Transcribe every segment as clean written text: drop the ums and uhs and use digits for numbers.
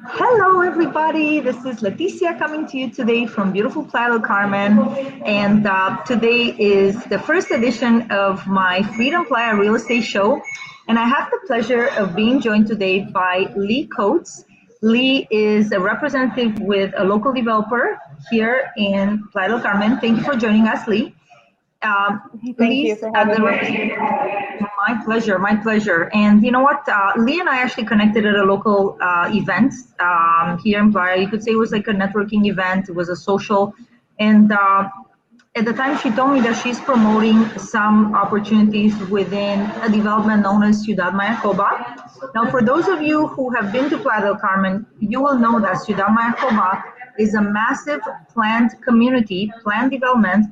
Hello, everybody. This is Leticia coming to you today from beautiful Playa del Carmen. And today is the first edition of my Freedom Playa Real Estate Show. And I have the pleasure of being joined today by Ly Cotes. Ly is a representative with a local developer here in Playa del Carmen. Thank you for joining us, Ly. Thank you Lee's for having me. my pleasure, my pleasure. And you know what? Ly and I actually connected at a local event here in Playa. You could say it was like a networking event. It was a social, and at the time she told me that she's promoting some opportunities within a development known as Ciudad Mayakoba. Now, for those of you who have been to Playa del Carmen, you will know that Ciudad Mayakoba is a massive planned community, planned development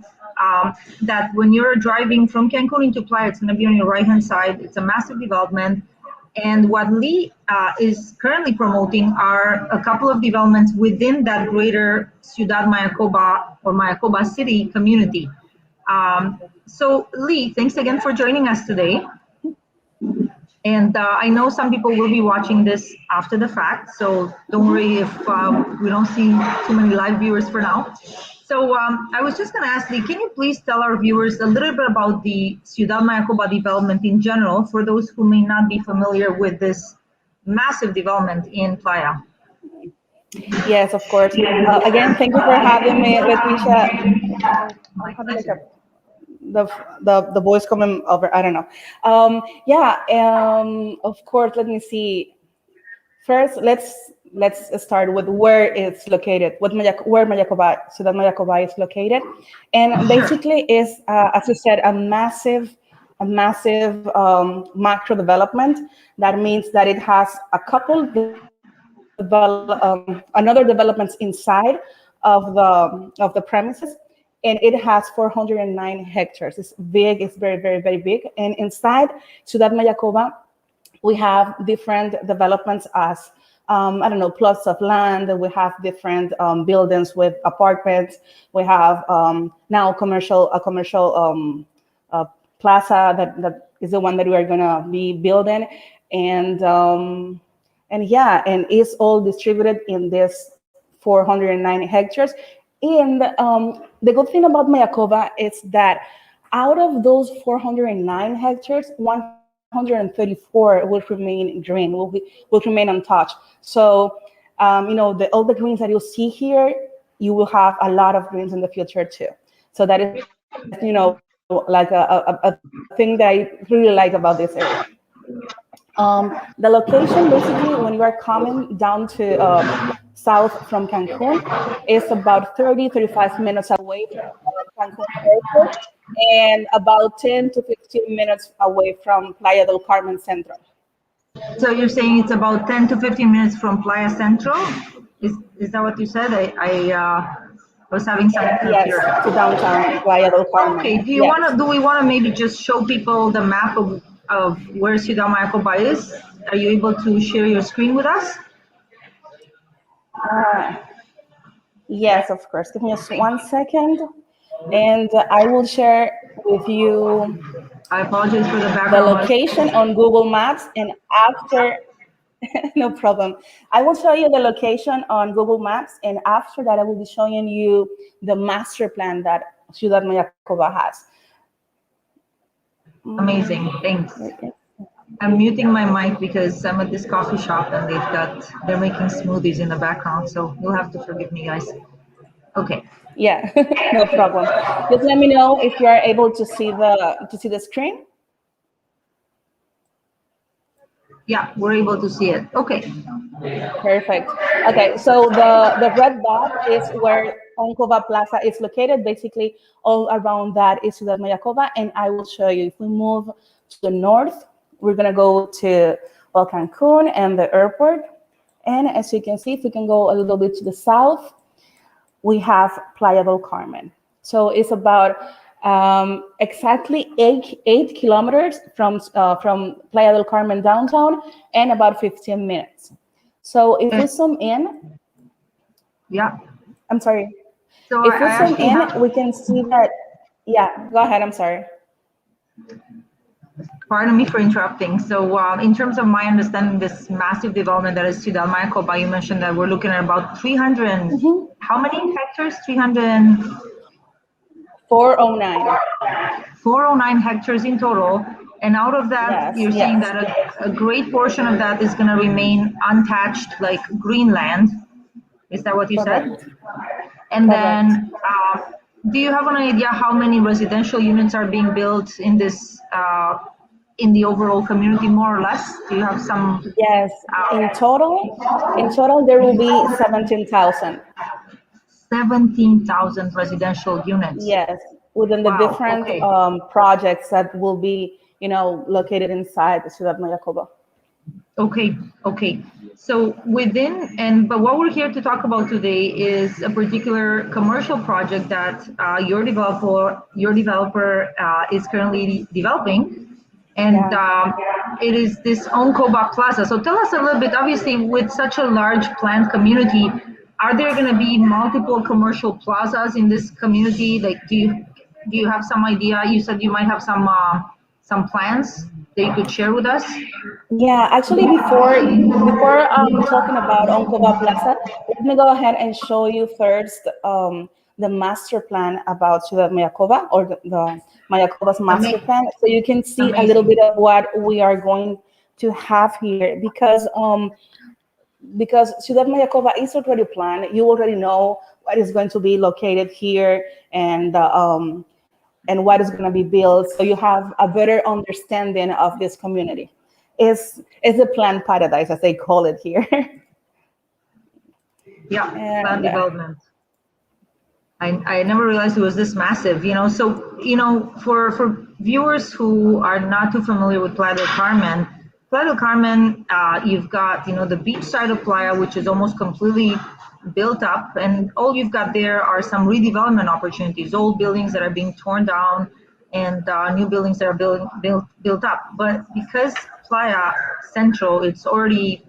that when you're driving from Cancun into Playa, it's going to be on your right-hand side. It's a massive development. And what Ly is currently promoting are a couple of developments within that greater Ciudad Mayakoba or Mayakoba city community. So Ly, thanks again for joining us today. And I know some people will be watching this after the fact, so don't worry if we don't see too many live viewers for now. So I was just going to ask Ly, can you please tell our viewers a little bit about the Ciudad Mayakoba development in general for those who may not be familiar with this massive development in Playa? Yes, of course. Again, thank you for having me, Leticia. I'm having like the voice coming over. I don't know. Of course. Let me see. First, let's start with where it's located. Where Mayakoba, Ciudad Mayakoba is located, and basically is, as you said, a massive macro development. That means that it has a couple another developments inside of the premises, and it has 409 hectares. It's big. It's very, very, very big. And inside Ciudad Mayakoba, we have different developments as I don't know, plots of land. We have different buildings with apartments. We have now a commercial plaza that is the one that we are gonna be building, and it's all distributed in this 409 hectares. And the good thing about Mayakoba is that out of those 409 hectares, 134 will remain green, will remain untouched. So, all the greens that you'll see here, you will have a lot of greens in the future too. So that is, like a thing that I really like about this area. The location, basically, when you are coming down to south from Cancun, is about 35 minutes away from Cancun Airport and about 10 to 15 minutes away from Playa del Carmen Central. So you're saying it's about 10 to 15 minutes from Playa Central? Is that what you said? I was having some Yes, here. to downtown Playa del Carmen. Okay. Yes. Do we want to maybe just show people the map of where Ciudad Mayakoba is? Are you able to share your screen with us? Yes, of course. Give me just 1 second, and I will share with you I apologize for the the background noise. location on Google Maps, and after, no problem. I will show you the location on Google Maps, and after that, I will be showing you the master plan that Ciudad Mayakoba has. Amazing. Thanks. I'm muting my mic because I'm at this coffee shop and they're making smoothies in the background, so you'll have to forgive me, guys. Okay. Yeah, no problem. Just let me know if you are able to see the screen. Yeah, we're able to see it. Okay. Perfect. Okay, so the red dot is where Onkoba Plaza is located. Basically, all around that is Ciudad Mayakoba, and I will show you. If we move to the north, we're gonna go to Cancun and the airport. And as you can see, if we can go a little bit to the south, we have Playa del Carmen. So it's about exactly 8 kilometers from Playa del Carmen downtown, and about 15 minutes. So if we zoom in, yeah, I'm sorry. so If we zoom in, we can see that. Yeah, go ahead. I'm sorry. Pardon me for interrupting. So, in terms of my understanding, this massive development that is Ciudad Mayakoba, you mentioned that we're looking at about 300, how many hectares? 300, 409. 409 hectares in total. And out of that, Yes, you're saying yes, that a great portion of that is going to remain untouched, like greenland. Is that what you said? correct, And correct. then, do you have an idea how many residential units are being built in this, in the overall community, more or less? Do you have some? Yes, Uh, in total there will be 17,000. 17,000 residential units. Yes, within the Wow. different Okay. projects that will be, located inside the Ciudad Mayakoba. Okay. Okay. So within, and but what we're here to talk about today is a particular commercial project that your developer is currently developing, and Yeah. it is this Onkoba Plaza. So tell us a little bit. Obviously, with such a large planned community, are there going to be multiple commercial plazas in this community? Like, do you have some idea? You said you might have some plans that you could share with us. Yeah, actually, before talking about Onkoba Plaza, let me go ahead and show you first the master plan about Ciudad Mayakoba, or the Mayakoba's master Ama- plan, so you can see a little Amazing. bit of what we are going to have here. Because Ciudad Mayakoba is already planned, you already know what is going to be located here, and what is going to be built, so you have a better understanding of this community. Is a planned paradise, as they call it here. Yeah, land And development. I never realized it was this massive, So, for viewers who are not too familiar with Playa del Carmen, you've got, the beach side of Playa, which is almost completely built up, and all you've got there are some redevelopment opportunities, old buildings that are being torn down, and new buildings that are built up. But because Playa Central, it's already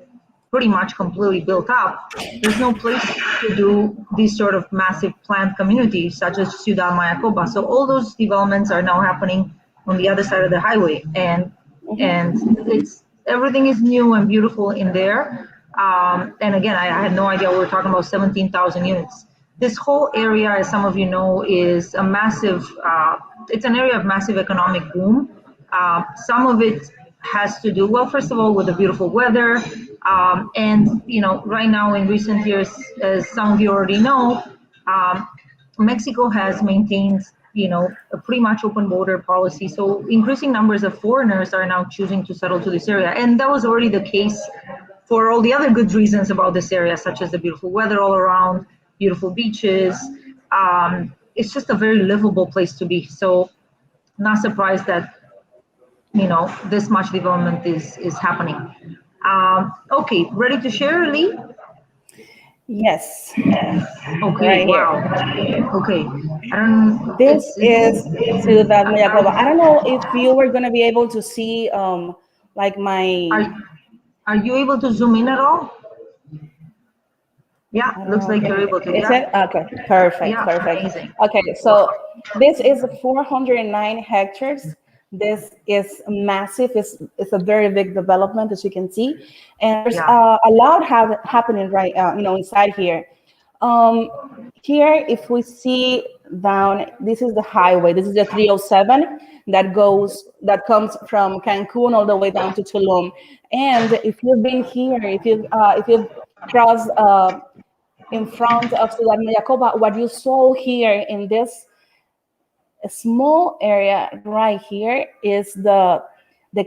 pretty much completely built up, there's no place to do these sort of massive planned communities such as Ciudad Mayakoba. So all those developments are now happening on the other side of the highway, and it's everything is new and beautiful in there. And again, I had no idea we were talking about 17,000 units. This whole area, as some of you know, is a massive. It's an area of massive economic boom. Some of it has to do, well, first of all, with the beautiful weather. And, right now in recent years, as some of you already know, Mexico has maintained, a pretty much open border policy. So increasing numbers of foreigners are now choosing to settle to this area. And that was already the case for all the other good reasons about this area, such as the beautiful weather all around, beautiful beaches. It's just a very livable place to be. So not surprised that this much development is happening. Okay, ready to share, Lee? yes, Okay, right here. wow. Okay, I don't. This It's. is Ciudad Mayakoba. I don't know if you were going to be able to see, like my. Are are you able to zoom in at all? Yeah, I don't looks know. like you're able to. Is Yeah, it? Okay, perfect, yeah, perfect. amazing. Okay, so Wow. this is 409 hectares. This is massive. It's a very big development, as you can see, and there's Yeah, a lot happening right, inside here. Um, Here, if we see down, this is the highway. This is the 307 that comes from Cancun all the way down to Tulum. And if you've been here, if you've crossed in front of Ciudad Mayakoba, what you saw here in this small area right here is the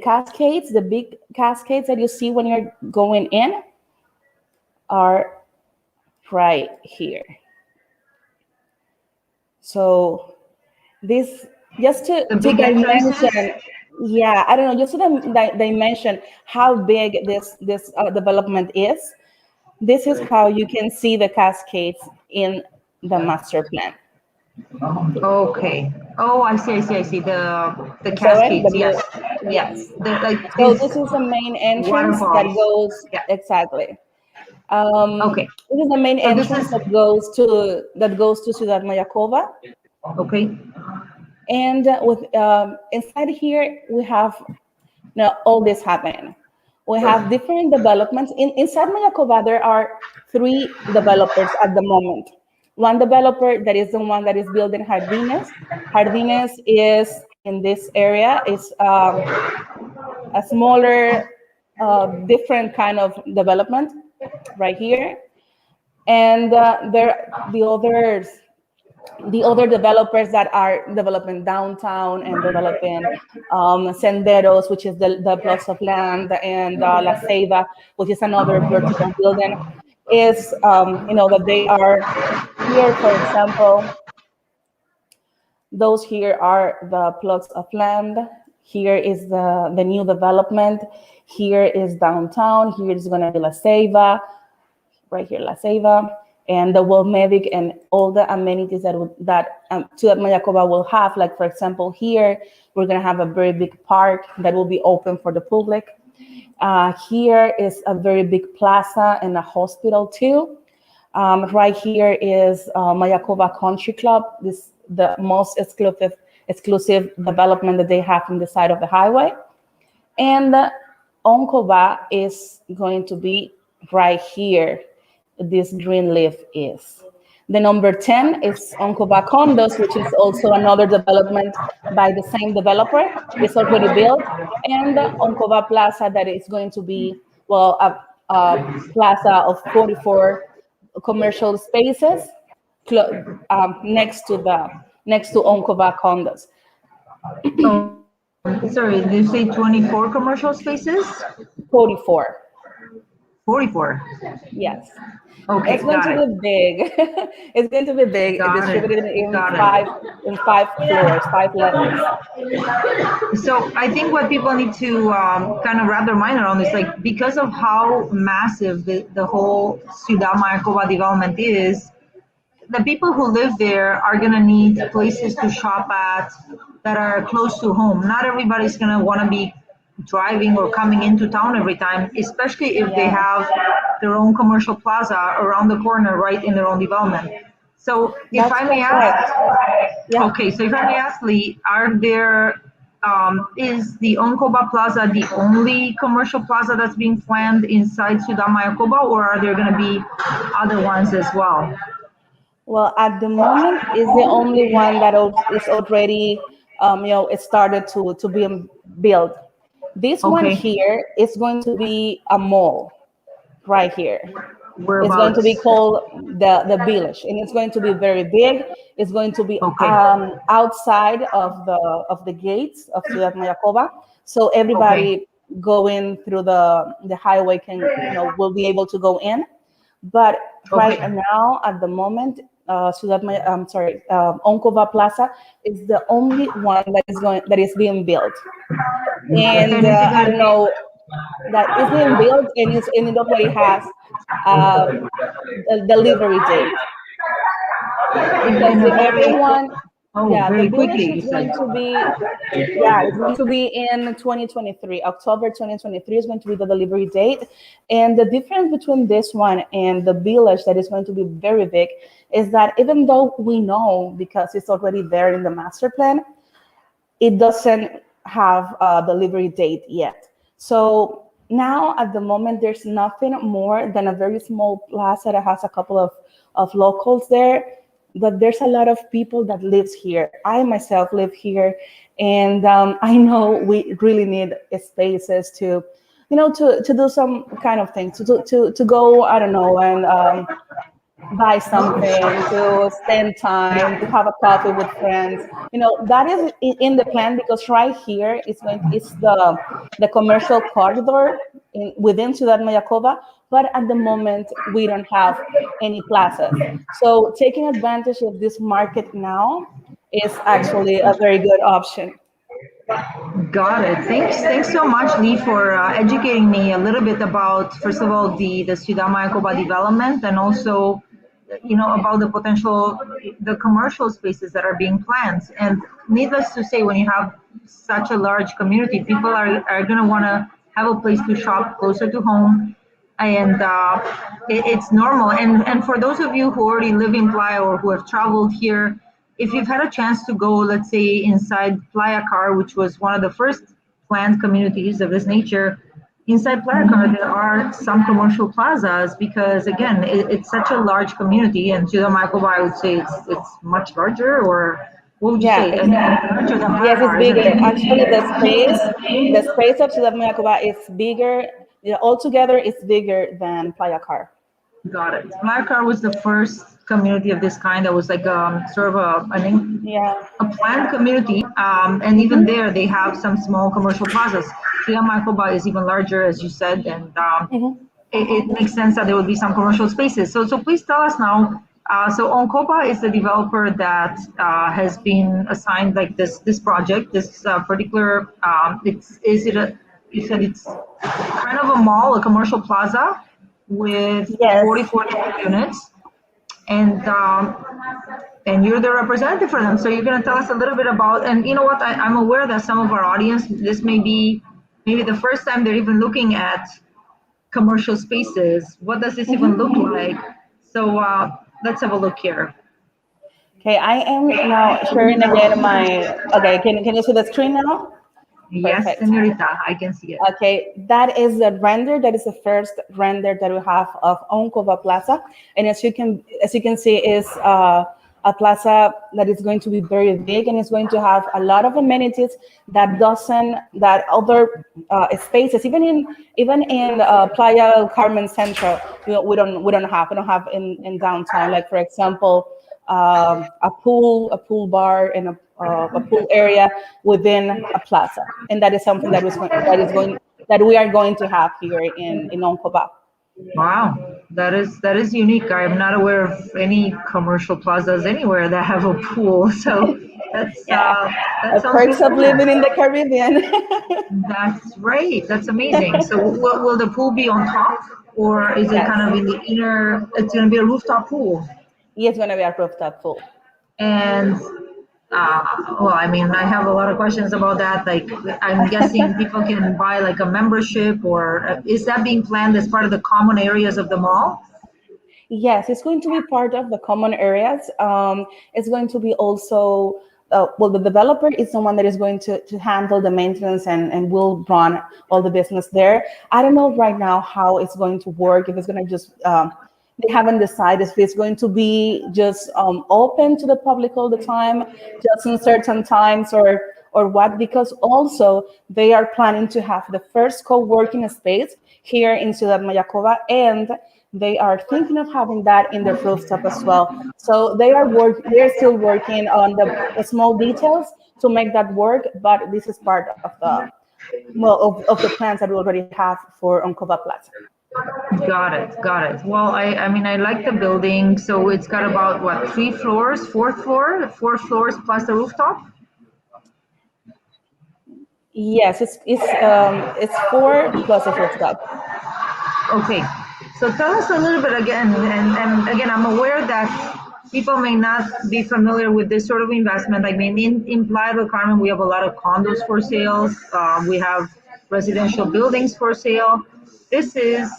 cascades, the big cascades that you see when you're going in are right here. So this, just the to big entrances. dimension, yeah, I don't know, just to dimension how big this development is. This is how you can see the cascades in the master plan. Okay. Oh, I see. The You saw it? The cascades. Yes, blue. yeah. Yes. The like So these this is the main entrance that waterfalls. goes Yeah. exactly. Okay. This is the main So this entrance is that goes to Ciudad Mayakoba. okay. And with inside here we have Now, all this happening. We have different developments. Inside Mayakoba, there are 3 developers at the moment. One developer that is the one that is building Jardines. Jardines is in this area. It's a smaller, different kind of development right here. And the other developers that are developing downtown and developing senderos, which is the plots of land, and La Ceiba, which is another vertical building, is that they are here. For example, those here are the plots of land. Here is the new development. Here is downtown. Here is going to be La Ceiba, right here, La Ceiba, and the World Medic and all the amenities that Ciudad Mayakoba will have. Like, for example, here, we're going to have a very big park that will be open for the public. Here is a very big plaza and a hospital too. Right here is Mayakoba Country Club. This the most exclusive development that they have on the side of the highway. And Onkoba is going to be right here. This green leaf is. The number 10 is Onkoba Condos, which is also another development by the same developer. It's already built. And Onkoba Plaza, that is going to be, well, a plaza of 44 commercial spaces next to Onkoba Condos. Sorry, did you say 24 commercial spaces? 44. 44. Yes. Okay, it's going to be big. It's going to be big. Distributed in five floors, 5 levels. So I think what people need to kind of wrap their mind around is, like, because of how massive the whole Ciudad Mayakoba development is, the people who live there are going to need places to shop at that are close to home. Not everybody's going to want to be driving or coming into town every time, especially if they have their own commercial plaza around the corner, right in their own development. So if I may ask, okay, so if I may ask, Lee, is the Onkoba Plaza the only commercial plaza that's being planned inside Ciudad Mayakoba, or are there going to be other ones as well? Well, at the moment, it's the only one that is already, it started to be built. This one here is going to be a mall, right here. It's going to be called the Village, and it's going to be very big. It's going to be outside of the gates of Ciudad Mayakoba, so everybody going through the highway will be able to go in. But right now, at the moment, Onkoba Plaza is the only one that is being built, and I don't know that is being built, and it already has a delivery date, because everyone. Very the quickly. Village is going to be, it's going to be in 2023. October 2023 is going to be the delivery date. And the difference between this one and the Village, that is going to be very big, is that even though we know, because it's already there in the master plan, it doesn't have a delivery date yet. So now at the moment, there's nothing more than a very small plaza that has a couple of locals there. But there's a lot of people that lives here. I myself live here, and I know we really need spaces to do some kind of things, to go, I don't know, and buy something, to spend time, to have a coffee with friends. That is in the plan, because right here it's the commercial corridor within Ciudad Mayakoba, but at the moment we don't have any plazas. So taking advantage of this market now is actually a very good option. Got it. Thanks so much, Lee, for educating me a little bit about, first of all, the Ciudad Mayakoba development, and also about the commercial spaces that are being planned. And needless to say, when you have such a large community, people are going to want to have a place to shop closer to home, and it's normal. And for those of you who already live in Playa or who have traveled here, if you've had a chance to go, let's say, inside Playa Car, which was one of the first planned communities of this nature, inside Playa del Carmen, there are some commercial plazas because, again, it's such a large community. And Ciudad Mayakoba, I would say it's much larger, or what would you Yeah, say? it's Larger than yes, Playa it's isn't bigger. Actually, it? the space of Ciudad Mayakoba is bigger. Yeah, altogether, it's bigger than Playa Car. Got it. Playa was the first community of this kind that was like sort of Yeah. a planned community, and even Mm-hmm. there they have some small commercial plazas. Ciudad Mayakoba is even larger, as you said, and Mm-hmm. it makes sense that there would be some commercial spaces. So please tell us now. So Onkoba is the developer that has been assigned like this project, this particular. It's is it a you said it's kind of a mall, a commercial plaza with Yes. 44 units, and you're the representative for them. So you're going to tell us a little bit about. And you know what? I'm aware that some of our audience, this may be maybe the first time they're even looking at commercial spaces. What does this even look Mm-hmm. like? So let's have a look here. Okay, I am now sharing again my. Okay, can you see the screen now? Yes, Perfect. senorita, I can see it. Okay, that is the render. That is the first render that we have of Onkoba Plaza, and as you can see, is a plaza that is going to be very big and it's going to have a lot of amenities that other spaces, even in Playa del Carmen Central, we don't have in downtown. Like for example, a pool bar, and a pool area within a plaza, and that is something that we are going to have here in Onkoba. Wow, that is unique. I'm not aware of any commercial plazas anywhere that have a pool. So that's Yeah, that sounds perks really of living cool. in the Caribbean. That's great. That's amazing. So will the pool be on top, or is it Yes, kind of in the inner? It's going to be a rooftop pool. it's going to be a rooftop pool. And well, I mean, I have a lot of questions about that. Like, I'm guessing people can buy like a membership, or is that being planned as part of the common areas of the mall? Yes, it's going to be part of the common areas. It's going to be also, well, the developer is the one that is going to handle the maintenance and will run all the business there. I don't know right now how it's going to work, if it's going to just, they haven't decided if it's going to be just open to the public all the time, just in certain times, or what, because also they are planning to have the first co-working space here in Ciudad Mayakoba, and they are thinking of having that in their rooftop as well. So they're still working on the small details to make that work, but this is part of the of the plans that we already have for Onkoba Plaza. Got it, got it. Well, I mean, I like the building. So it's got about what, 3 floors, four floors plus the rooftop? Yes, it's 4 plus a rooftop. Okay, so tell us a little bit again, and again, I'm aware that people may not be familiar with this sort of investment. I mean, in Playa del Carmen, we have a lot of condos for sales. We have residential buildings for sale. This is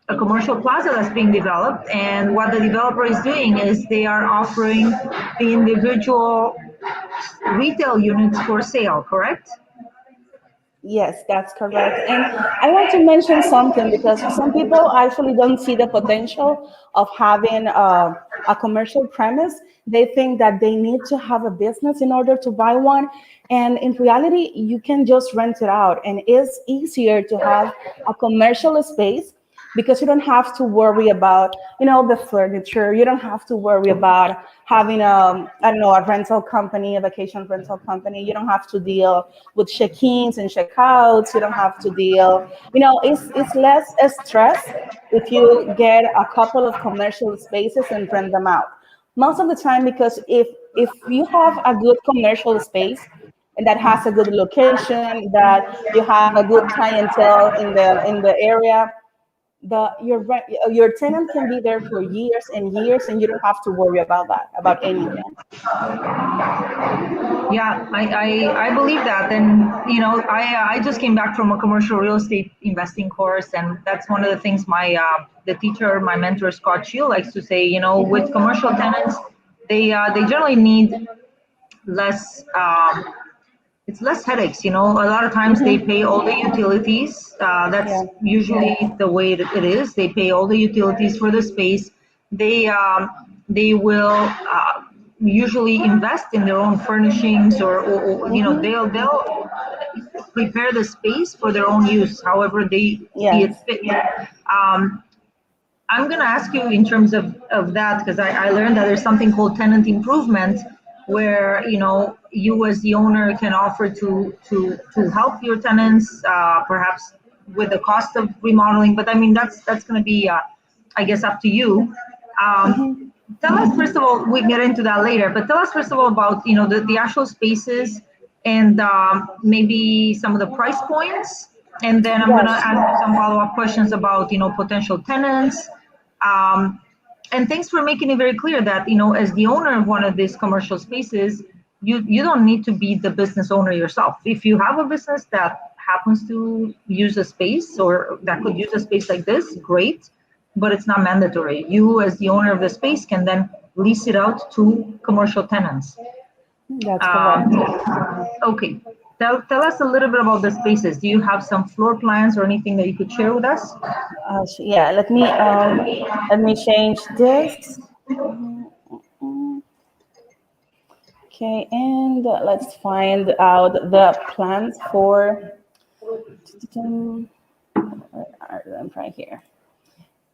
a commercial plaza that's being developed, and what the developer is doing is they are offering the individual retail units for sale, correct? Yes, that's correct. And I want to mention something because some people actually don't see the potential of having a commercial premise. They think that they need to have a business in order to buy one. And in reality, you can just rent it out. And it's easier to have a commercial space because you don't have to worry about, the furniture. You don't have to worry about having I don't know, a rental company, a vacation rental company. You don't have to deal with check-ins and check-outs. You don't have to deal, it's less stress if you get a couple of commercial spaces and rent them out. Most of the time, because if you have a good commercial space and that has a good location, that you have a good clientele in the area, your tenant can be there for years and years, and you don't have to worry about anything. Yeah, I believe that. And, I just came back from a commercial real estate investing course. And that's one of the things the teacher, my mentor, Scott Shield, likes to say, with commercial tenants, they generally need less, it's less headaches. You know, a lot of times they pay all the utilities. That's usually the way that it is. They pay all the utilities for the space. They will usually invest in their own furnishings, or you know, they'll prepare the space for their own use, however they see it Yes. fit. I'm going to ask you in terms of that, because I learned that there's something called tenant improvement, where you know, you as the owner can offer to help your tenants, perhaps with the cost of remodeling. But I mean, that's going to be, I guess, up to you. Tell us first of all. We get into that later, but tell us first of all about, you know, the actual spaces, and maybe some of the price points, and then I'm going to Yes. ask you some follow-up questions about, you know, potential tenants. Um, and thanks for making it very clear that, you know, as the owner of one of these commercial spaces, you don't need to be the business owner yourself. If you have a business that happens to use a space, or that could use a space like this, great, but it's not mandatory. You as the owner of the space can then lease it out to commercial tenants. That's correct. Okay. Tell us a little bit about the spaces. Do you have some floor plans or anything that you could share with us? Yeah, let me change this. Okay, and let's find out the plans for. I'm right here.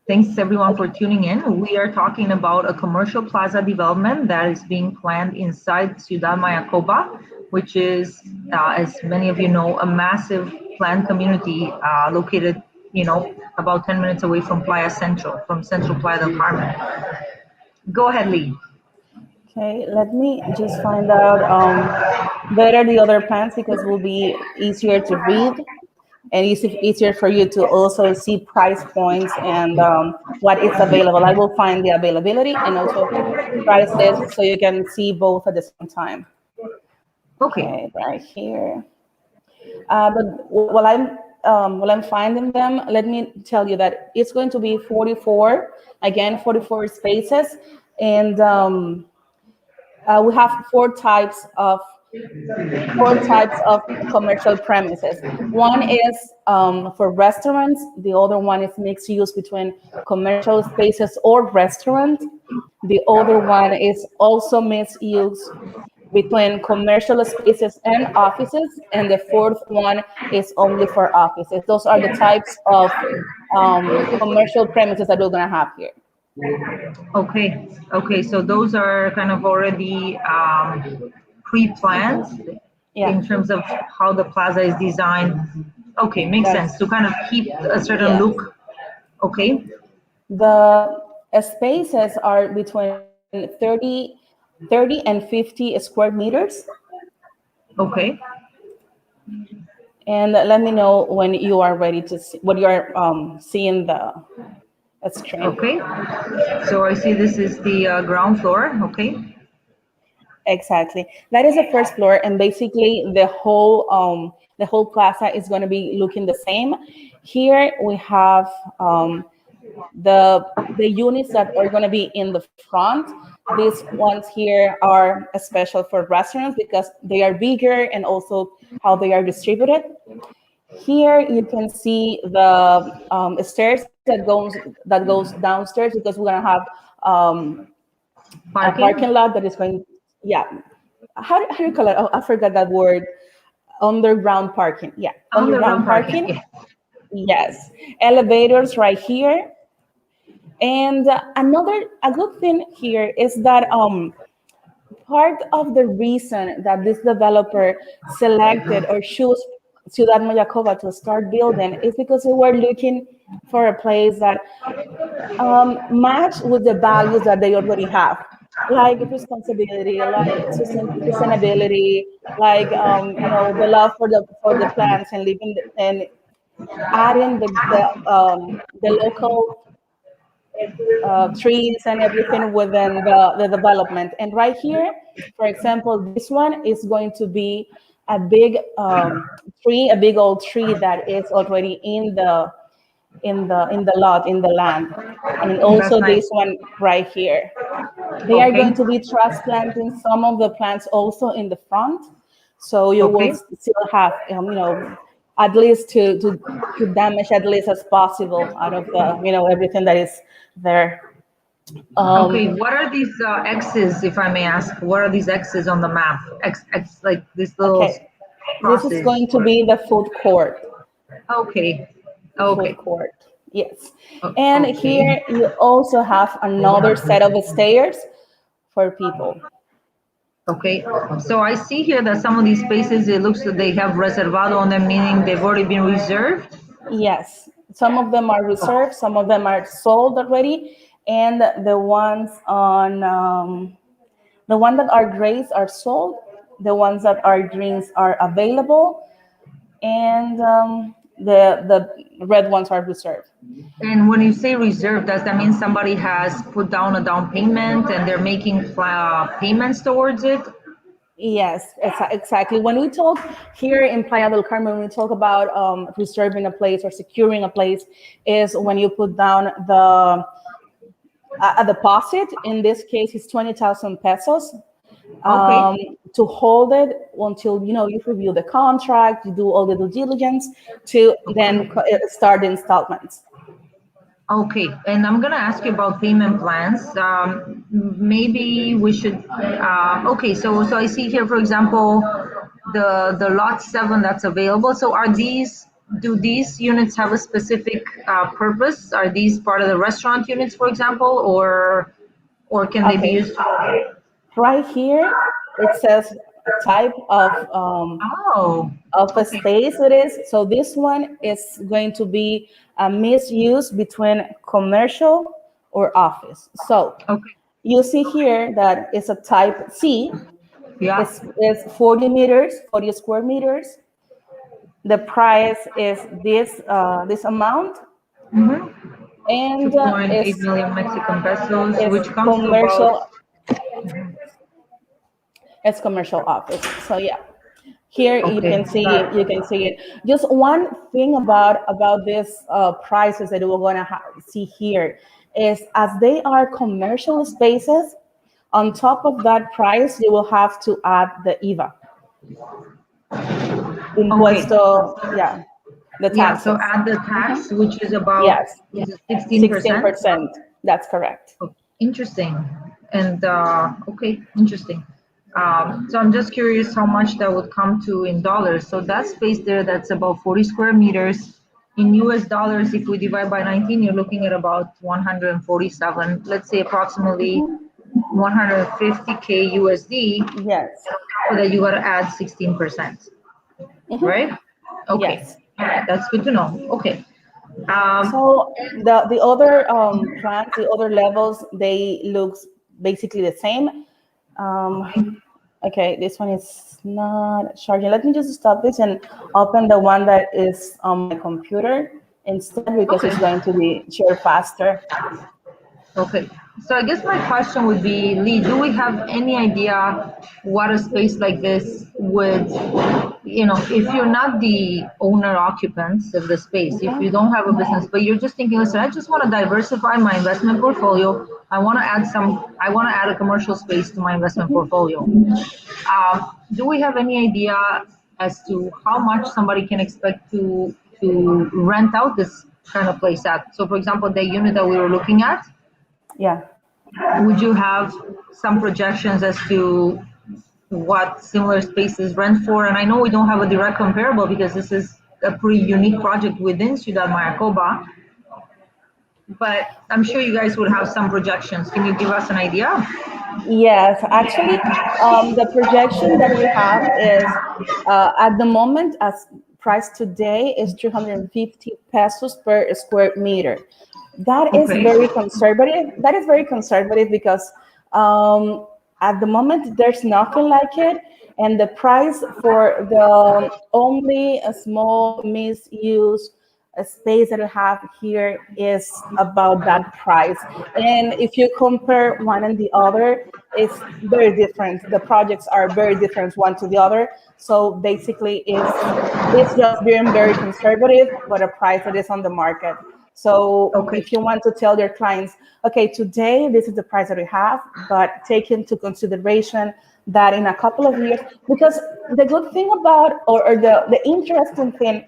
Thanks everyone for tuning in. We are talking about a commercial plaza development that is being planned inside Ciudad Mayakoba, which is, as many of you know, a massive planned community located, you know, about 10 minutes away from Playa Central, from Central Playa del Carmen. Go ahead, Lee. Okay, let me just find out better the other plans, because it will be easier to read and easier for you to also see price points and what is available. I will find the availability and also prices, so you can see both at the same time. Okay. Okay, right here. But while I'm finding them, let me tell you that it's going to be 44, again, 44 spaces, and we have four types of commercial premises. One is for restaurants. The other one is mixed use between commercial spaces or restaurant. The other one is also mixed use between commercial spaces and offices. And the fourth one is only for offices. Those are the types of commercial premises that we're going to have here. Okay. Okay. So those are kind of already pre-planned in terms of how the plaza is designed. Okay, makes sense to kind of keep a certain look. Okay. The spaces are between 30 and 50 square meters. Okay. And let me know when you are ready to see what you are seeing the screen. Okay. So I see this is the ground floor. Okay. Exactly. That is the first floor, and basically the whole plaza is going to be looking the same. Here we have the units that are going to be in the front. These ones here are special for restaurants because they are bigger and also how they are distributed. Here you can see the stairs that goes downstairs, because we're going to have a parking lot that is going. Yeah. How do you call it? Oh, I forgot that word. Underground parking. Yeah. Underground parking. Yeah. Yes. Elevators right here. And a good thing here is that part of the reason that this developer selected or chose Ciudad Mayakoba to start building is because they were looking for a place that match with the values that they already have, like responsibility, like sustainability, like the love for the plants and living and adding the local trees and everything within the development. And right here, for example, this one is going to be a big tree, a big old tree that is already in the lot, in the land. And also this one right here. They are going to be transplanting some of the plants also in the front. So you will Okay. still have, at least to damage at least as possible out of the, everything that is there. Okay, Um, what are these X's, if I may ask? What are these X's on the map? X, like these little okay, this is crosses. going to be the food court. Okay, Food okay, court, yes. And okay, here you also have another set of stairs for people. okay. So I see here that some of these spaces, it looks that they have reservado on them, meaning they've already been reserved. Yes, some of them are reserved, some of them are sold already, and the ones on the ones that are grays are sold, the ones that are greens are available, and the red ones are reserved. And when you say reserved, does that mean somebody has put down a down payment and they're making payments towards it? Yes, exactly. When we talk here in Playa del Carmen, when we talk about reserving a place or securing a place, is when you put down a deposit. In this case, it's 20,000 pesos Okay. to hold it until you review the contract, you do all the due diligence to then start the installments. Okay, and I'm gonna ask you about payment plans. Maybe we should. Okay, so I see here, for example, the lot 7 that's available. So do these units have a specific purpose? Are these part of the restaurant units, for example, or can they be Okay, used? right here it says a type Oh, of a okay, space it is. So this one is going to be a misuse between commercial or office. So okay, you see here that it's a type C. yeah. It's 40 meters, 40 square meters. The price is this amount, Mm-hmm. and 2.8 million Mexican pesos, it's which comes to about. commercial. It's commercial office. So yeah. Here Okay, you can see it. Just one thing about these prices that we're going to see here is as they are commercial spaces, on top of that price, you will have to add the IVA, okay. impuesto, yeah, the Yeah, so taxes. add the Mhm. tax, which is about, Yes, is it 16%? 16%. That's correct. Oh, interesting. And okay, interesting. So I'm just curious how much that would come to in dollars. So that space there, that's about 40 square meters. In US dollars, if we divide by 19, you're looking at about 147, let's say approximately Mhm. 150K USD. And Yes. on top of that, you got to add 16%, Mhm. right? Okay, Yes. all right, that's good to know. Okay. Um, So the other plans, the other levels, they look basically the same. Um, okay, this one is not charging. Let me just stop this and open the one that is on my computer instead because okay. it's going to be share faster. Okay, so I guess my question would be, Lee, do we have any idea what a space like this would, if you're not the owner occupants of the space, if you Mhm. don't have a business, but you're just thinking, listen, I just want to diversify my investment portfolio. I want to add a commercial space to my investment Mhm. portfolio. Do we have any idea as to how much somebody can expect to rent out this kind of place at? So for example, the unit that we were looking at, Yeah. would you have some projections as to what similar spaces rent for? And I know we don't have a direct comparable because this is a pretty unique project within Ciudad Mayakoba, but I'm sure you guys would have some projections. Can you give us an idea? Yes, actually, the projection that we have is at the moment, as price today is 350 pesos per square meter. That is Okay. very conservative. That is very conservative because at the moment there's nothing like it, and the price for the only a small misuse space that we have here is about that price. And if you compare one and the other, it's very different. The projects are very different one to the other. So basically, it's just being very conservative, but a price that is on the market. So Okay. if you want to tell your clients, okay, today this is the price that we have, but take into consideration that in a couple of years, because the good thing about, or the interesting thing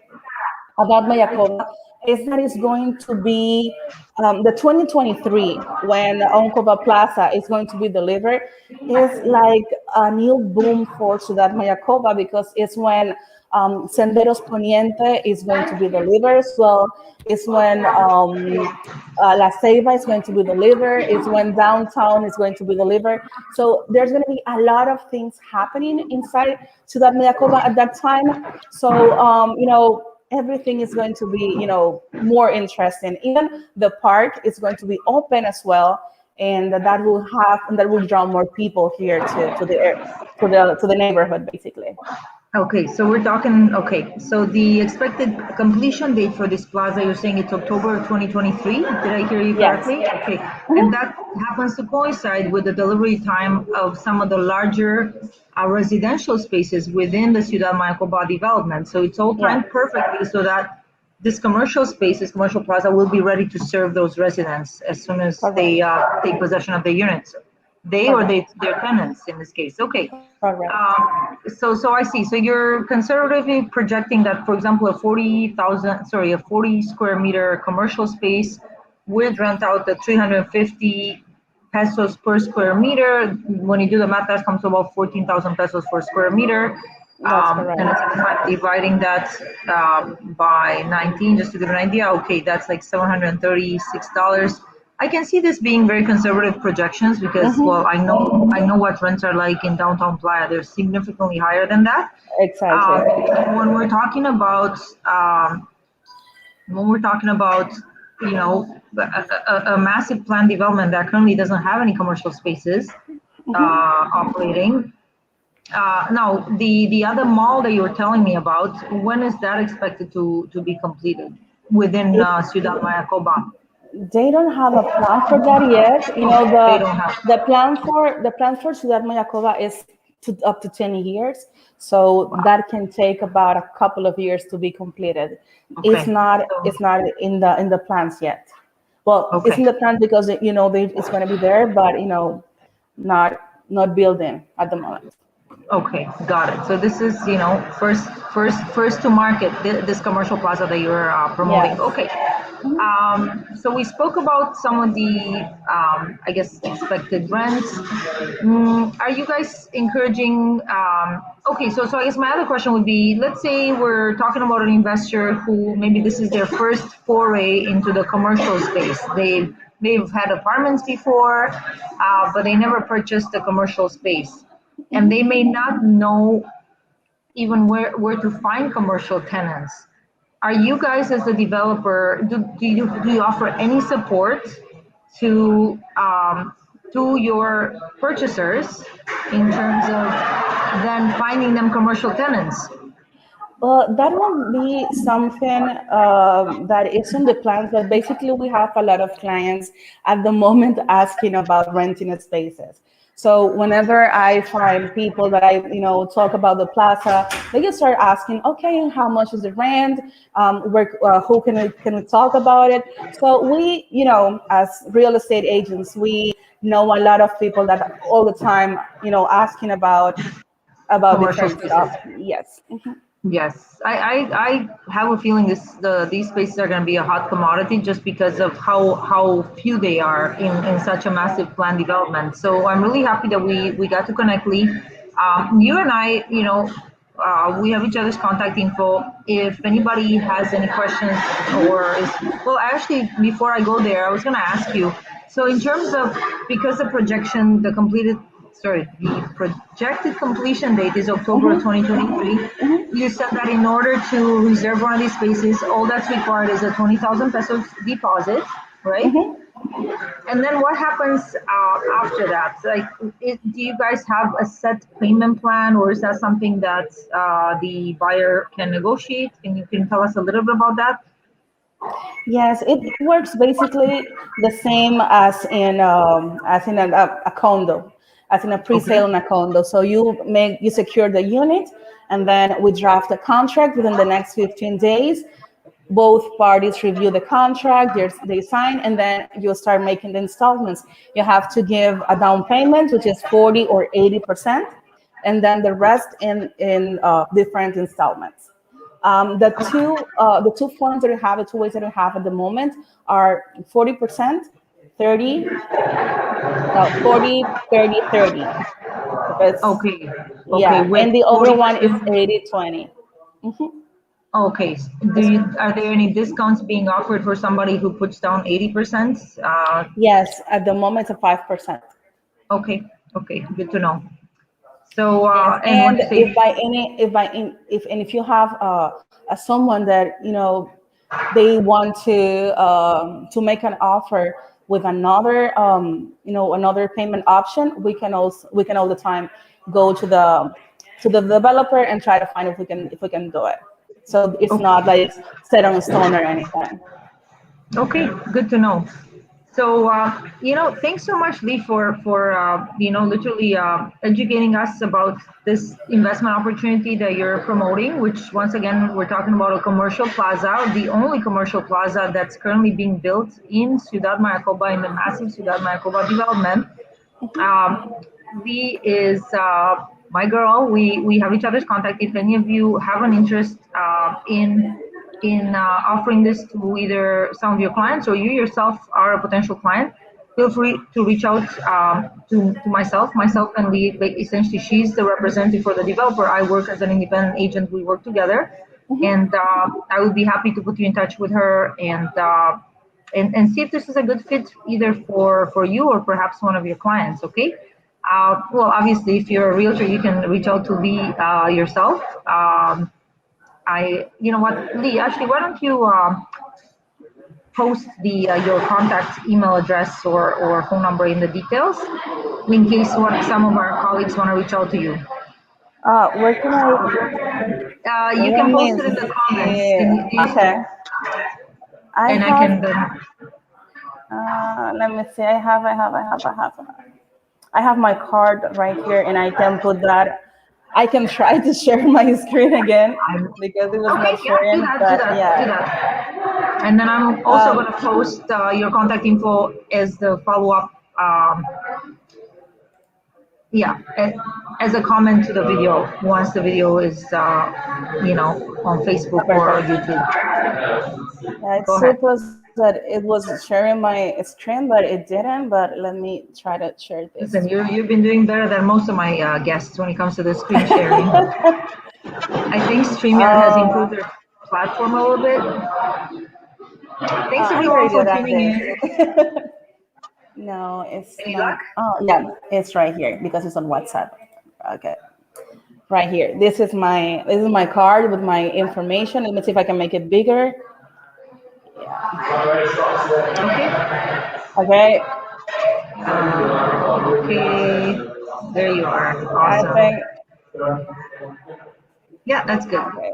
about Mayakoba is that it's going to be the 2023 when Onkoba Plaza is going to be delivered is like a new boom for Ciudad Mayakoba because it's when Senderos Poniente is going to be delivered as well. It's when La Ceiba is going to be delivered. It's when downtown is going to be delivered. So there's going to be a lot of things happening inside Ciudad Mayakoba at that time. So, everything is going to be, more interesting. Even the park is going to be open as well, and that will draw more people here to the neighborhood, basically. Okay, so we're talking, okay, so the expected completion date for this plaza, you're saying it's October of 2023? Did I hear you Yes. correctly? Okay, Mhm. and that happens to coincide with the delivery time of some of the larger residential spaces within the Ciudad Mayakoba development. So it's all timed Yeah. perfectly so that this commercial space, this commercial plaza will be ready to serve those residents as soon as they Correct. take possession of the units. They or Correct. their tenants in this case. Okay. Correct. So I see. So you're conservatively projecting that, for example, a 40 square meter commercial space would rent out the 350 pesos per square meter. When you do the math, that comes to about 14,000 pesos per square meter. That's correct. And it's dividing that by 19, just to give an idea. Okay, that's like $736. I can see this being very conservative projections because, well, Hmm. I know what rents are like in downtown Playa. They're significantly higher than that. Exactly. When we're talking about when we're talking about a massive planned development that currently doesn't have any commercial spaces operating. Now, the other mall that you were telling me about, when is that expected to be completed within It, Ciudad Mayakoba? they don't have a plan for that yet. They don't have. The plan for Ciudad Mayakoba is up to 10 years, so Wow. that can take about a couple of years to be completed. It's Okay. not So, it's not in the plans yet. Well, it's okay. in the plans because it's going to be there, but not not building at the moment. Okay, got it. So this is, first to market this commercial plaza that you're promoting. Yes. Okay. So we spoke about some of the, I guess, expected rents. Are you guys encouraging? Okay, so I guess my other question would be, let's say we're talking about an investor who maybe this is their first foray into the commercial space. They've had apartments before, but they never purchased a commercial space, and they may not know even where to find commercial tenants. Are you guys as the developer, do you offer any support to your purchasers in terms of then finding them commercial tenants? Well, that won't be something that is in the plans, but basically we have a lot of clients at the moment asking about renting spaces. So whenever I find people that talk about the plaza, they just start asking, okay, how much is the rent? Who can we talk about it? So we, as real estate agents, we know a lot of people that all the time, asking about Commercial different stuff. spaces. Yes. Yes, I have a feeling these spaces are going to be a hot commodity just because of how few they are in such a massive planned development. So I'm really happy that we got to connect, Lee. You and I, we have each other's contact info. If anybody has any questions or is, well, actually, before I go there, I was going to ask you. So in terms of, because the projected completion date is October of Mhm, 2023. mhm. You said that in order to reserve one of these spaces, all that's required is a 20,000 pesos deposit, right? Hmm. And then what happens after that? Like, do you guys have a set payment plan, or is that something that the buyer can negotiate? Can you tell us a little bit about that? Yes, it works basically the same as in a condo, as in a Okay. pre-sale in a condo. So you secure the unit, and then we draft the contract within the next 15 days. Both parties review the contract, they sign, and then you start making the installments. You have to give a down payment, which is 40 or 80%. and then the rest in different installments. The two forms that we have, the two ways that we have at the moment are 40%, 30, no, 40, 30, 30. Because, Okay. Okay. yeah, With and the other one is 40%. 80, 20. Okay. Are there any discounts being offered for somebody who puts down 80%? Yes, at the moment it's a 5%. Okay. Okay. Good to know. So, Yes, and when and you say, if you have someone that they want to make an offer with another another payment option, we can all the time go to the developer and try to find if we can do it. So it's not okay. like it's set on stone or anything. Okay, good to know. So, thanks so much, Lee, for literally educating us about this investment opportunity that you're promoting. Which, once again, we're talking about a commercial plaza, the only commercial plaza that's currently being built in Ciudad Mayakoba, in the massive Ciudad Mayakoba development. Lee is my girl. We have each other's contact. If any of you have an interest in offering this to either some of your clients or you yourself are a potential client, feel free to reach out to myself and Lee. Essentially, she's the representative for the developer. I work as an independent agent. We work together, and I would be happy to put you in touch with her and see if this is a good fit either for you or perhaps one of your clients. Okay. Well, obviously, if you're a realtor, you can reach out to Lee yourself. You know what, Lee? Actually, why don't you post the your contact email address or phone number in the details, in case some of our colleagues want to reach out to you. Where can I? You Let can me post it in the comments. see. Do you see? Okay, I And I have. can then. Let me see. I have my card right here, and I can put that. I can try to share my screen again because it was Okay, not yeah, do sharing. that, do But that, do yeah, that. And then I'm also going to post your contact info as the follow-up. Yeah, as a comment to the video once the video is, on Facebook or perfect. YouTube. Yeah, it Go ahead. supposed that it was sharing my screen, but it didn't. But let me try to share this Listen, screen. you've been doing better than most of my guests when it comes to the screen sharing. I think StreamYard has improved Oh, their platform a little bit. Thanks I everyone already for done tuning this. in. No, it's Any not. luck? Oh, yeah, it's right here because it's on WhatsApp. Okay, right here. This is my card with my information. Let me see if I can make it bigger. Okay. Okay, Okay. There you are. I Awesome. think. Yeah, that's good. Okay.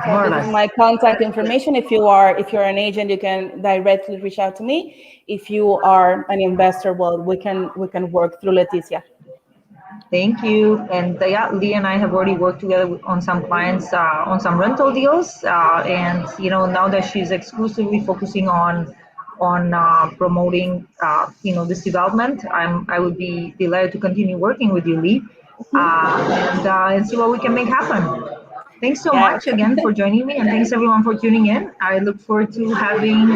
So More or this is less. my contact information. If you're an agent, you can directly reach out to me. If you are an investor, well, we can work through Leticia. Thank you. And yeah, Lee and I have already worked together on some clients on some rental deals. And now that she's exclusively focusing on promoting this development, I would be delighted to continue working with you, Lee, and see what we can make happen. Thanks so Yes. much again for joining me, and thanks everyone for tuning in. I look forward to having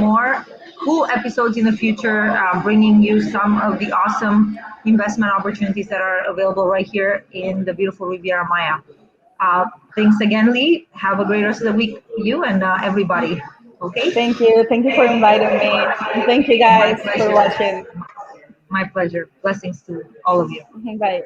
more cool episodes in the future, bringing you some of the awesome investment opportunities that are available right here in the beautiful Riviera Maya. Uh, Thanks again, Lee. Have a great rest of the week, you and everybody. Okay? Thank you. Thank you for inviting me. And thank you My guys for pleasure. watching. My pleasure. Blessings to all of you. Bye.